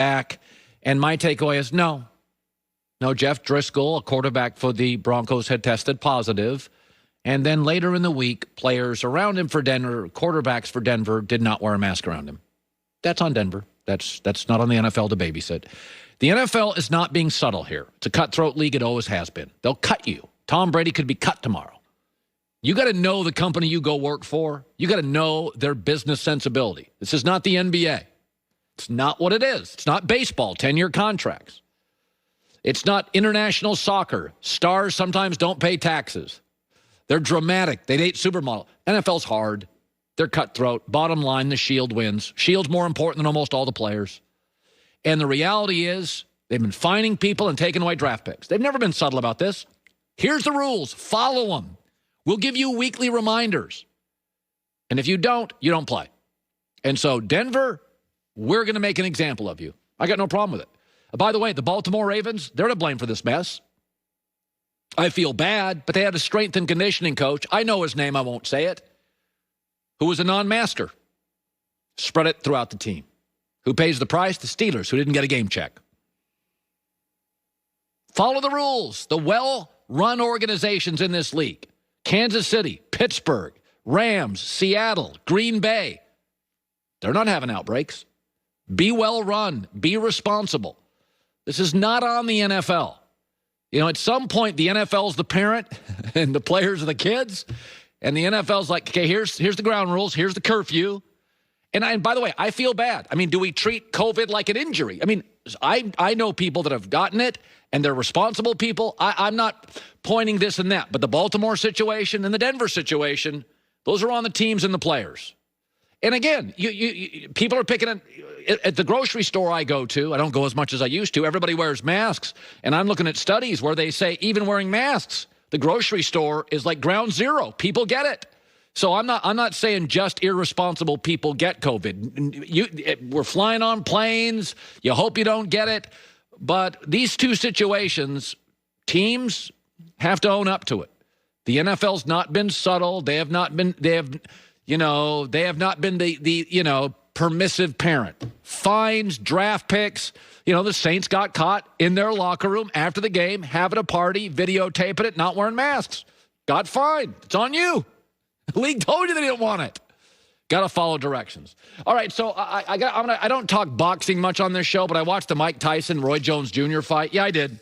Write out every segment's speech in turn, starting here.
back. And my takeaway is no. No, Jeff Driscoll, a quarterback for the Broncos, had tested positive. And then later in the week, players around him for Denver, quarterbacks for Denver, did not wear a mask around him. That's on Denver. That's not on the NFL to babysit. The NFL is not being subtle here. It's a cutthroat league. It always has been. They'll cut you. Tom Brady could be cut tomorrow. You got to know the company you go work for. You got to know their business sensibility. This is not the NBA. It's not what it is. It's not baseball, 10-year contracts. It's not international soccer. Stars sometimes don't pay taxes. They're dramatic. They date supermodel. NFL's hard. They're cutthroat. Bottom line, the Shield wins. Shield's more important than almost all the players. And the reality is they've been fining people and taking away draft picks. They've never been subtle about this. Here's the rules. Follow them. We'll give you weekly reminders. And if you don't play. And so, Denver, we're going to make an example of you. I got no problem with it. By the way, the Baltimore Ravens, they're to blame for this mess. I feel bad, but they had a strength and conditioning coach. I know his name, I won't say it. Who was a non-masker. Spread it throughout the team. Who pays the price? The Steelers, who didn't get a game check. Follow the rules. The well-run organizations in this league. Kansas City, Pittsburgh, Rams, Seattle, Green Bay. They're not having outbreaks. Be well-run. Be responsible. This is not on the NFL. You know, at some point, the NFL's the parent and the players are the kids. And the NFL's like, okay, here's the ground rules. Here's the curfew. And by the way, I feel bad. I mean, do we treat COVID like an injury? I mean, I know people that have gotten it, and they're responsible people. I'm not pointing this and that. But the Baltimore situation and the Denver situation, those are on the teams and the players. And again, people are picking it. At the grocery store I go to, I don't go as much as I used to, everybody wears masks. And I'm looking at studies where they say even wearing masks, the grocery store is like ground zero. People get it. So I'm not saying just irresponsible people get COVID. We're flying on planes. You hope you don't get it. But these two situations, teams have to own up to it. The NFL's not been subtle. They have not been the permissive parent. Fines, draft picks. You know, the Saints got caught in their locker room after the game, having a party, videotaping it, not wearing masks. Got fined. It's on you. The league told you they didn't want it. Got to follow directions. All right, so I don't talk boxing much on this show, but I watched the Mike Tyson, Roy Jones Jr. fight. Yeah, I did.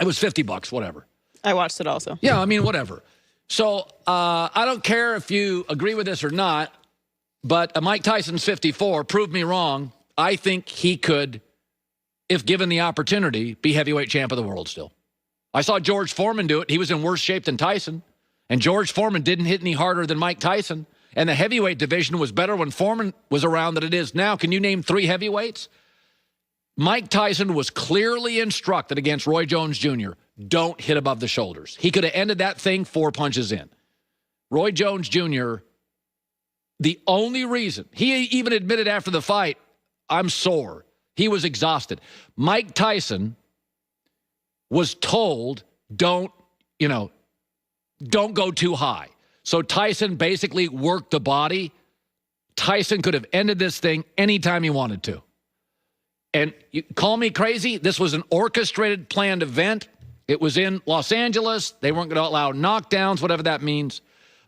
It was $50, whatever. I watched it also. Yeah, I mean, whatever. So I don't care if you agree with this or not, but Mike Tyson's 54. Prove me wrong. I think he could, if given the opportunity, be heavyweight champ of the world still. I saw George Foreman do it. He was in worse shape than Tyson. And George Foreman didn't hit any harder than Mike Tyson. And the heavyweight division was better when Foreman was around than it is now. Can you name 3 heavyweights? Mike Tyson was clearly instructed against Roy Jones Jr., don't hit above the shoulders. He could have ended that thing 4 punches in. Roy Jones Jr., the only reason, he even admitted after the fight, I'm sore. He was exhausted. Mike Tyson was told, don't go too high. So Tyson basically worked the body. Tyson could have ended this thing anytime he wanted to. And you call me crazy, this was an orchestrated, planned event. It was in Los Angeles. They weren't going to allow knockdowns, whatever that means.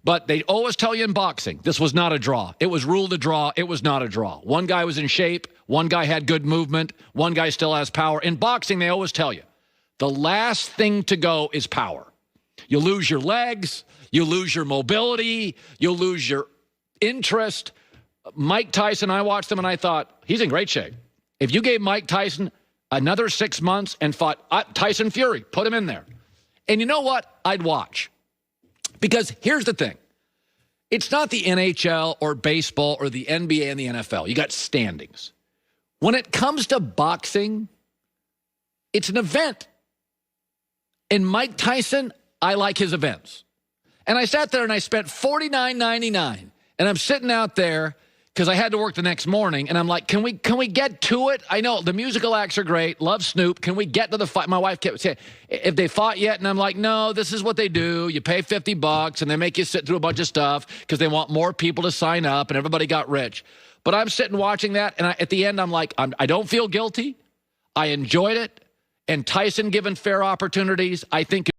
But they always tell you in boxing, this was not a draw. It was ruled a draw. It was not a draw. One guy was in shape. One guy had good movement. One guy still has power. In boxing, they always tell you, the last thing to go is power. You lose your legs. You lose your mobility. You lose your interest. Mike Tyson, I watched him and I thought, he's in great shape. If you gave Mike Tyson another 6 months and fought Tyson Fury, put him in there. And you know what? I'd watch. Because here's the thing. It's not the NHL or baseball or the NBA and the NFL. You got standings. When it comes to boxing, it's an event. And Mike Tyson, I like his events. And I sat there and I spent $49.99. And I'm sitting out there because I had to work the next morning. And I'm like, can we get to it? I know the musical acts are great. Love Snoop. Can we get to the fight? My wife kept saying, if they fought yet? And I'm like, no, this is what they do. You pay $50 and they make you sit through a bunch of stuff because they want more people to sign up and everybody got rich. But I'm sitting watching that, and at the end, I'm like, I don't feel guilty. I enjoyed it. And Tyson, given fair opportunities, I think